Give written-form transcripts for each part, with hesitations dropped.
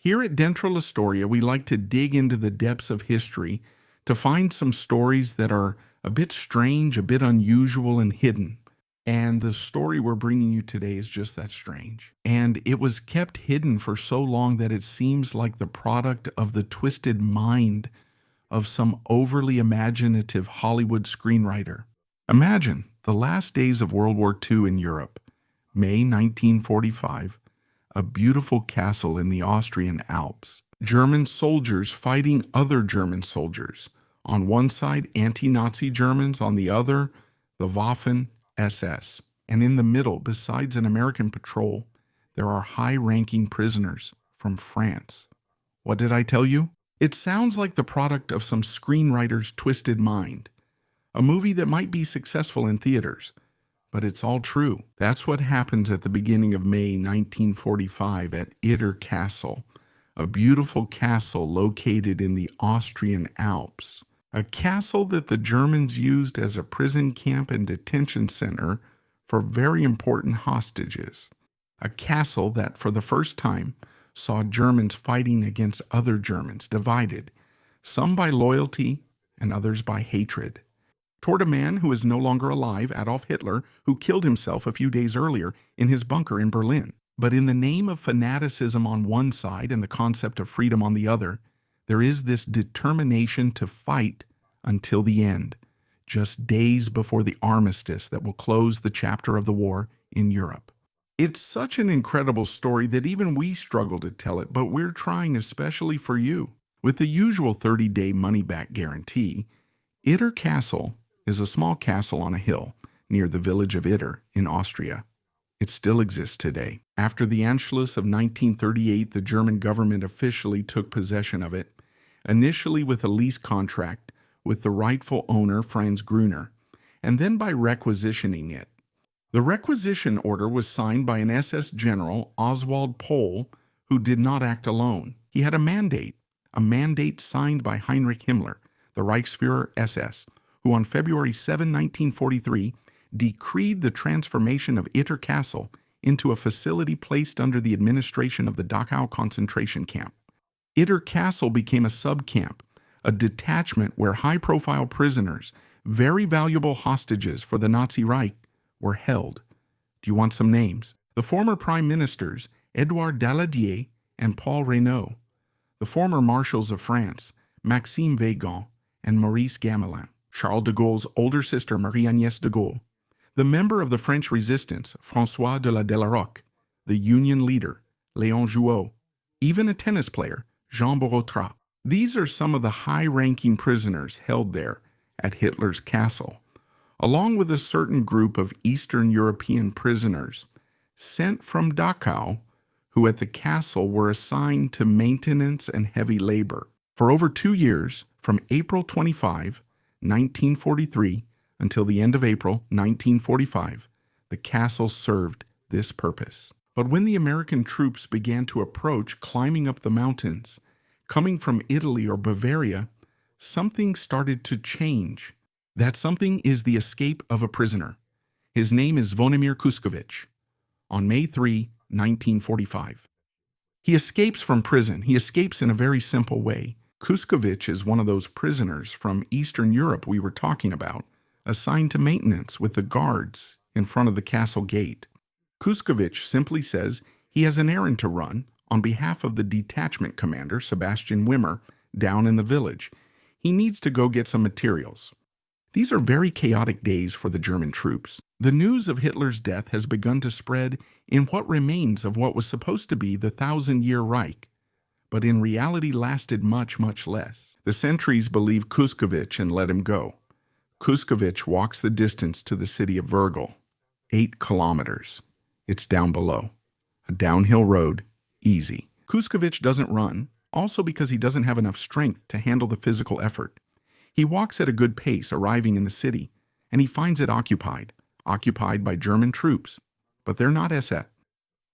Here at Dentral Astoria, we like to dig into the depths of history to find some stories that are a bit strange, a bit unusual, and hidden. And the story we're bringing you today is just that strange. And it was kept hidden for so long that it seems like the product of the twisted mind of some overly imaginative Hollywood screenwriter. Imagine the last days of World War II in Europe, May 1945, a beautiful castle in the Austrian Alps. German soldiers fighting other German soldiers. On one side, anti-Nazi Germans, on the other, the Waffen SS. And in the middle, besides an American patrol, there are high-ranking prisoners from France. What did I tell you? It sounds like the product of some screenwriter's twisted mind. A movie that might be successful in theaters. But it's all true. That's what happens at the beginning of May 1945 at Itter Castle, a beautiful castle located in the Austrian Alps. A castle that the Germans used as a prison camp and detention center for very important hostages. A castle that, for the first time, saw Germans fighting against other Germans, divided, some by loyalty and others by hatred, toward a man who is no longer alive, Adolf Hitler, who killed himself a few days earlier in his bunker in Berlin. But in the name of fanaticism on one side and the concept of freedom on the other, there is this determination to fight until the end, just days before the armistice that will close the chapter of the war in Europe. It's such an incredible story that even we struggle to tell it, but we're trying especially for you. With the usual 30-day money-back guarantee, Itter Castle is a small castle on a hill near the village of Itter in Austria. It still exists today. After the Anschluss of 1938, the German government officially took possession of it, initially with a lease contract with the rightful owner, Franz Gruner, and then by requisitioning it. The requisition order was signed by an SS general, Oswald Pohl, who did not act alone. He had a mandate signed by Heinrich Himmler, the Reichsführer SS, who on February 7, 1943, decreed the transformation of Itter Castle into a facility placed under the administration of the Dachau concentration camp. Itter Castle became a sub-camp, a detachment where high-profile prisoners, very valuable hostages for the Nazi Reich, were held. Do you want some names? The former prime ministers, Édouard Daladier and Paul Reynaud. The former marshals of France, Maxime Weygand and Maurice Gamelin. Charles de Gaulle's older sister, Marie-Agnès de Gaulle. The member of the French resistance, François de la Delaroque. The Union leader, Léon Jouot. Even a tennis player, Jean Borotra. These are some of the high-ranking prisoners held there at Hitler's castle, along with a certain group of Eastern European prisoners sent from Dachau, who at the castle were assigned to maintenance and heavy labor. For over 2 years, from April 25, 1943, until the end of April 1945, the castle served this purpose. But when the American troops began to approach, climbing up the mountains, coming from Italy or Bavaria, something started to change. That something is the escape of a prisoner. His name is Zvonimir Cuscovich. On May 3, 1945. He escapes from prison. He escapes in a very simple way. Cuscovich is one of those prisoners from Eastern Europe we were talking about, assigned to maintenance with the guards in front of the castle gate. Cuscovich simply says he has an errand to run on behalf of the detachment commander, Sebastian Wimmer, down in the village. He needs to go get some materials. These are very chaotic days for the German troops. The news of Hitler's death has begun to spread in what remains of what was supposed to be the 1,000-year Reich, but in reality lasted much, much less. The sentries believe Cuscovich and let him go. Cuscovich walks the distance to the city of Virgil, 8 kilometers. It's down below. A downhill road, easy. Cuscovich doesn't run, also because he doesn't have enough strength to handle the physical effort. He walks at a good pace, arriving in the city, and he finds it occupied by German troops. But they're not SS.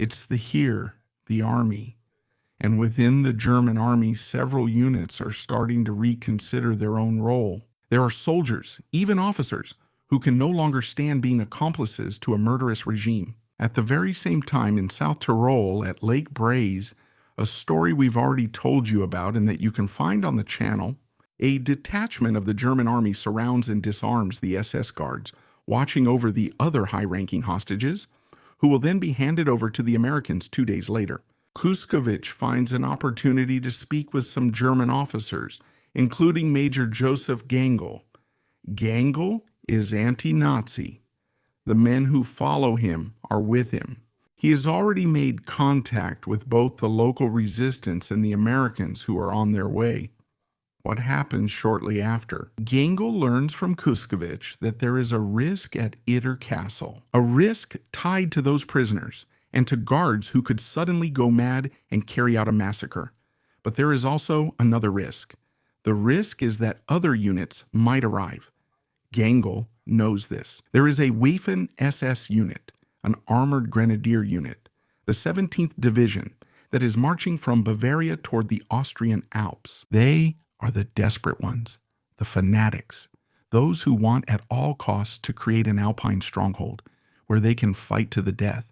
It's the Heer, the army. And within the German army, several units are starting to reconsider their own role. There are soldiers, even officers, who can no longer stand being accomplices to a murderous regime. At the very same time, in South Tyrol, at Lake Braise, a story we've already told you about and that you can find on the channel. A detachment of the German army surrounds and disarms the SS guards, watching over the other high-ranking hostages, who will then be handed over to the Americans 2 days later. Cuscovich finds an opportunity to speak with some German officers, including Major Joseph Gangl. Gangl is anti-Nazi. The men who follow him are with him. He has already made contact with both the local resistance and the Americans who are on their way. What happens shortly after? Gangl learns from Cuscovich that there is a risk at Itter Castle, a risk tied to those prisoners and to guards who could suddenly go mad and carry out a massacre. But there is also another risk. The risk is that other units might arrive. Gangl knows this. There is a Waffen SS unit, an armored grenadier unit, the 17th Division, that is marching from Bavaria toward the Austrian Alps. They are the desperate ones, the fanatics, those who want at all costs to create an Alpine stronghold where they can fight to the death,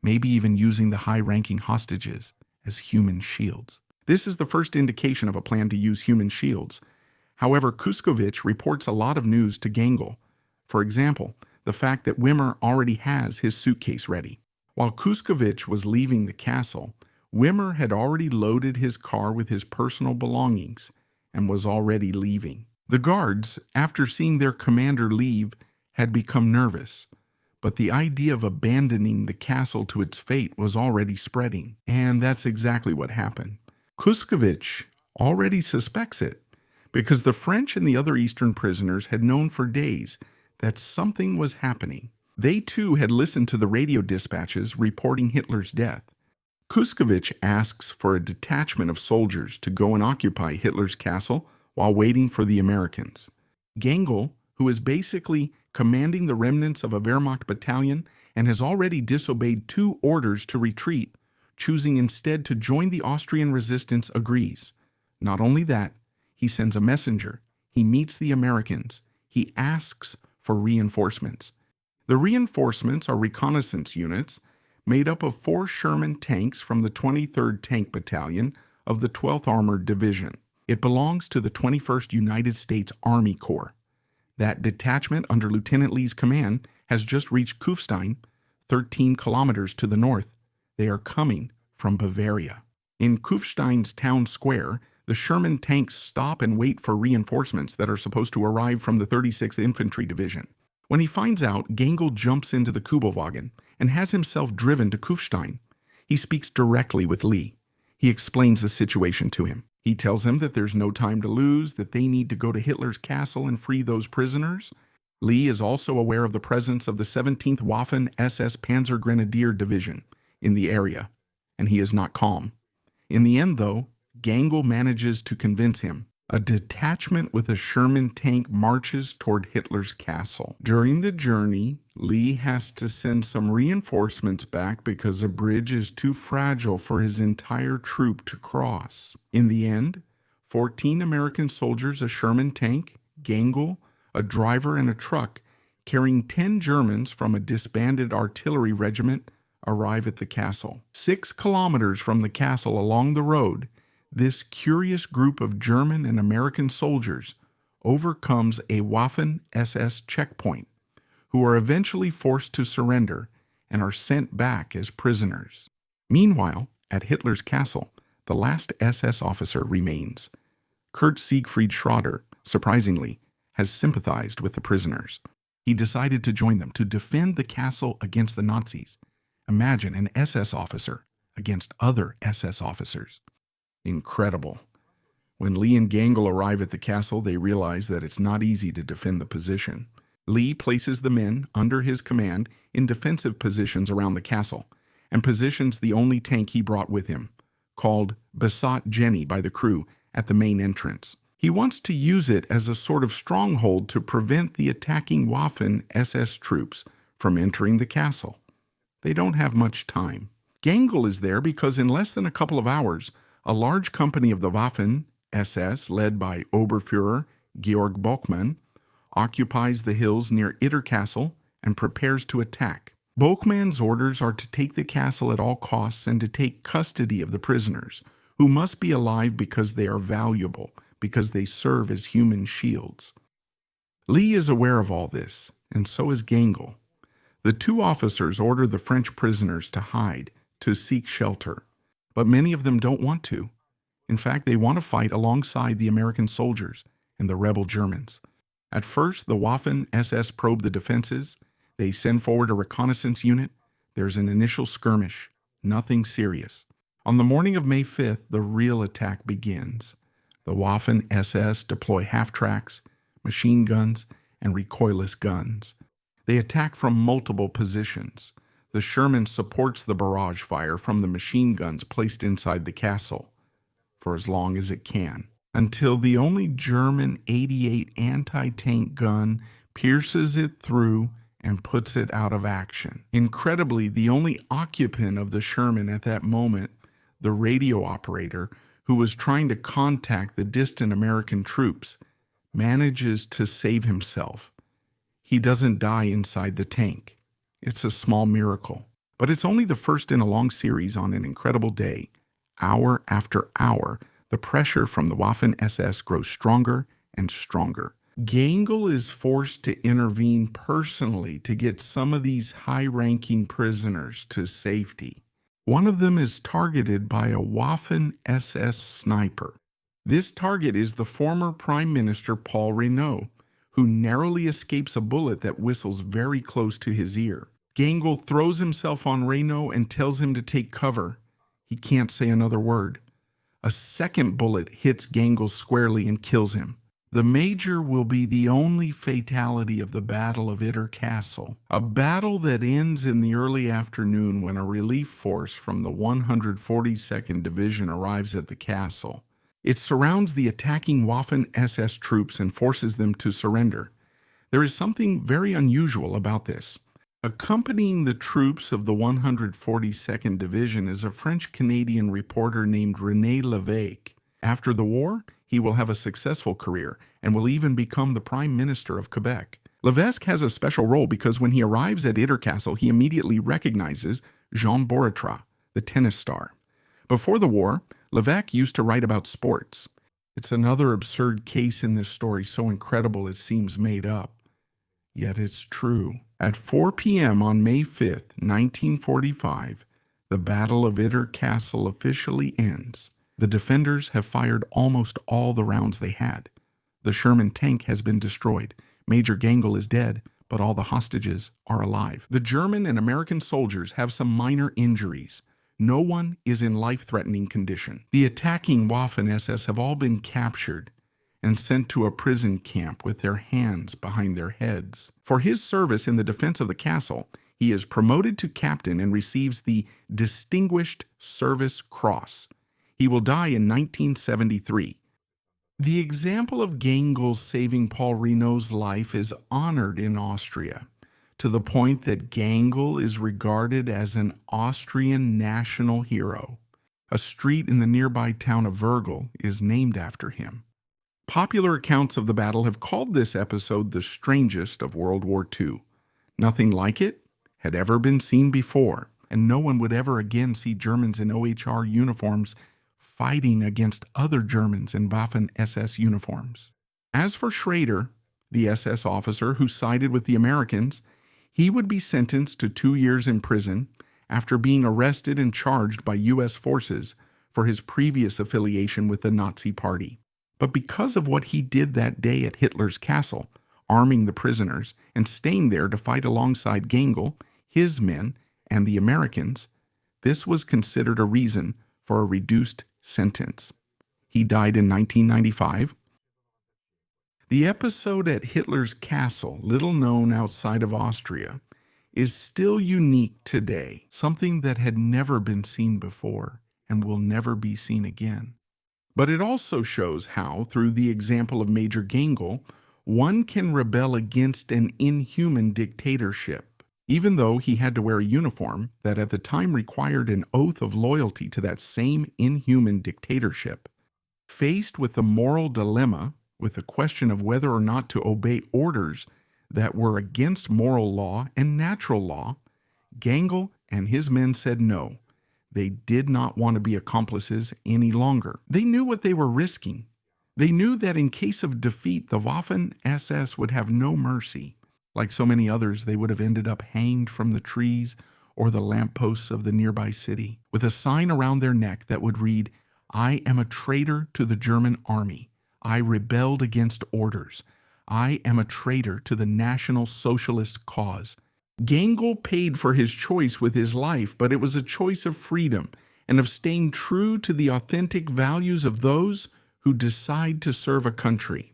maybe even using the high-ranking hostages as human shields. This is the first indication of a plan to use human shields. However, Cuscovich reports a lot of news to Gangl. For example, the fact that Wimmer already has his suitcase ready. While Cuscovich was leaving the castle, Wimmer had already loaded his car with his personal belongings and was already leaving. The guards, after seeing their commander leave, had become nervous, but the idea of abandoning the castle to its fate was already spreading, and that's exactly what happened. Cuscovich already suspects it, because the French and the other Eastern prisoners had known for days that something was happening. They too had listened to the radio dispatches reporting Hitler's death. Cuscovich asks for a detachment of soldiers to go and occupy Hitler's castle while waiting for the Americans. Gangl, who is basically commanding the remnants of a Wehrmacht battalion and has already disobeyed 2 orders to retreat, choosing instead to join the Austrian resistance, agrees. Not only that, he sends a messenger, he meets the Americans, he asks for reinforcements. The reinforcements are reconnaissance units made up of 4 Sherman tanks from the 23rd Tank Battalion of the 12th Armored Division. It belongs to the 21st United States Army Corps. That detachment under Lieutenant Lee's command has just reached Kufstein, 13 kilometers to the north. They are coming from Bavaria. In Kufstein's town square, the Sherman tanks stop and wait for reinforcements that are supposed to arrive from the 36th Infantry Division. When he finds out, Gangl jumps into the Kubelwagen and has himself driven to Kufstein. He speaks directly with Lee. He explains the situation to him. He tells him that there's no time to lose, that they need to go to Hitler's castle and free those prisoners. Lee is also aware of the presence of the 17th Waffen SS Panzer Grenadier Division in the area, and he is not calm. In the end, though, Gangl manages to convince him. A detachment with a Sherman tank marches toward Hitler's castle. During the journey, Lee has to send some reinforcements back because a bridge is too fragile for his entire troop to cross. In the end, 14 American soldiers, a Sherman tank, Gangl, a driver, and a truck carrying 10 Germans from a disbanded artillery regiment arrive at the castle. 6 kilometers from the castle along the road, this curious group of German and American soldiers overcomes a Waffen SS checkpoint, who are eventually forced to surrender and are sent back as prisoners. Meanwhile, at Hitler's castle, the last SS officer remains. Kurt Siegfried Schroeder, surprisingly, has sympathized with the prisoners. He decided to join them to defend the castle against the Nazis. Imagine an SS officer against other SS officers. Incredible. When Lee and Gangl arrive at the castle, they realize that it's not easy to defend the position. Lee places the men under his command in defensive positions around the castle and positions the only tank he brought with him, called Besat Jenny by the crew, at the main entrance. He wants to use it as a sort of stronghold to prevent the attacking Waffen SS troops from entering the castle. They don't have much time. Gangl is there because in less than a couple of hours, a large company of the Waffen SS, led by Oberfuhrer Georg Bochmann, occupies the hills near Itter Castle and prepares to attack. Bochmann's orders are to take the castle at all costs and to take custody of the prisoners, who must be alive because they are valuable, because they serve as human shields. Lee is aware of all this, and so is Gangel. The two officers order the French prisoners to hide, to seek shelter, but many of them don't want to. In fact, they want to fight alongside the American soldiers and the rebel Germans. At first, the Waffen-SS probe the defenses. They send forward a reconnaissance unit. There's an initial skirmish. Nothing serious. On the morning of May 5th, the real attack begins. The Waffen-SS deploy half-tracks, machine guns, and recoilless guns. They attack from multiple positions. The Sherman supports the barrage fire from the machine guns placed inside the castle for as long as it can, until the only German 88 anti-tank gun pierces it through and puts it out of action. Incredibly, the only occupant of the Sherman at that moment, the radio operator, who was trying to contact the distant American troops, manages to save himself. He doesn't die inside the tank. It's a small miracle, but it's only the first in a long series on an incredible day. Hour after hour, the pressure from the Waffen-SS grows stronger and stronger. Gangel is forced to intervene personally to get some of these high-ranking prisoners to safety. One of them is targeted by a Waffen-SS sniper. This target is the former Prime Minister Paul Reynaud, who narrowly escapes a bullet that whistles very close to his ear. Gangel throws himself on Reynaud and tells him to take cover. He can't say another word. A second bullet hits Gangel squarely and kills him. The Major will be the only fatality of the Battle of Itter Castle, a battle that ends in the early afternoon when a relief force from the 142nd Division arrives at the castle. It surrounds the attacking Waffen-SS troops and forces them to surrender. There is something very unusual about this. Accompanying the troops of the 142nd Division is a French-Canadian reporter named René Lévesque. After the war, he will have a successful career and will even become the Prime Minister of Quebec. Lévesque has a special role because when he arrives at Itter Castle, he immediately recognizes Jean Bouratra, the tennis star. Before the war, Lévesque used to write about sports. It's another absurd case in this story, so incredible it seems made up. Yet it's true. At 4 p.m. on May 5th, 1945, the Battle of Itter Castle officially ends. The defenders have fired almost all the rounds they had. The Sherman tank has been destroyed. Major Gangel is dead, but all the hostages are alive. The German and American soldiers have some minor injuries. No one is in life-threatening condition. The attacking Waffen-SS have all been captured and sent to a prison camp with their hands behind their heads. For his service in the defense of the castle, he is promoted to captain and receives the Distinguished Service Cross. He will die in 1973. The example of Gangel saving Paul Reynaud's life is honored in Austria, to the point that Gangel is regarded as an Austrian national hero. A street in the nearby town of Virgil is named after him. Popular accounts of the battle have called this episode the strangest of World War II. Nothing like it had ever been seen before, and no one would ever again see Germans in OHR uniforms fighting against other Germans in Waffen-SS uniforms. As for Schrader, the SS officer who sided with the Americans, he would be sentenced to 2 years in prison after being arrested and charged by U.S. forces for his previous affiliation with the Nazi Party. But because of what he did that day at Hitler's castle, arming the prisoners and staying there to fight alongside Gangel, his men, and the Americans, this was considered a reason for a reduced sentence. He died in 1995. The episode at Hitler's castle, little known outside of Austria, is still unique today, something that had never been seen before and will never be seen again. But it also shows how, through the example of Major Gangel, one can rebel against an inhuman dictatorship, even though he had to wear a uniform that at the time required an oath of loyalty to that same inhuman dictatorship. Faced with the moral dilemma, with the question of whether or not to obey orders that were against moral law and natural law, Gangel and his men said no. They did not want to be accomplices any longer. They knew what they were risking. They knew that in case of defeat, the Waffen SS would have no mercy. Like so many others, they would have ended up hanged from the trees or the lampposts of the nearby city, with a sign around their neck that would read, "I am a traitor to the German army. I rebelled against orders. I am a traitor to the National Socialist cause." Gangel paid for his choice with his life, but it was a choice of freedom and of staying true to the authentic values of those who decide to serve a country.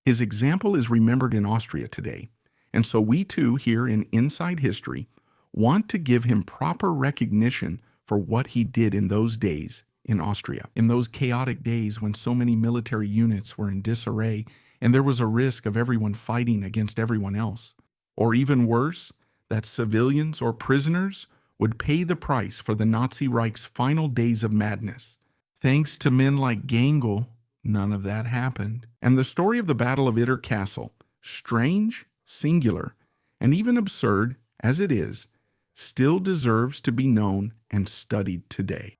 His example is remembered in Austria today, and so we too, here in Inside History, want to give him proper recognition for what he did in those days in Austria, in those chaotic days when so many military units were in disarray and there was a risk of everyone fighting against everyone else. Or even worse, that civilians or prisoners would pay the price for the Nazi Reich's final days of madness. Thanks to men like Gangel, none of that happened. And the story of the Battle of Itter Castle, strange, singular, and even absurd as it is, still deserves to be known and studied today.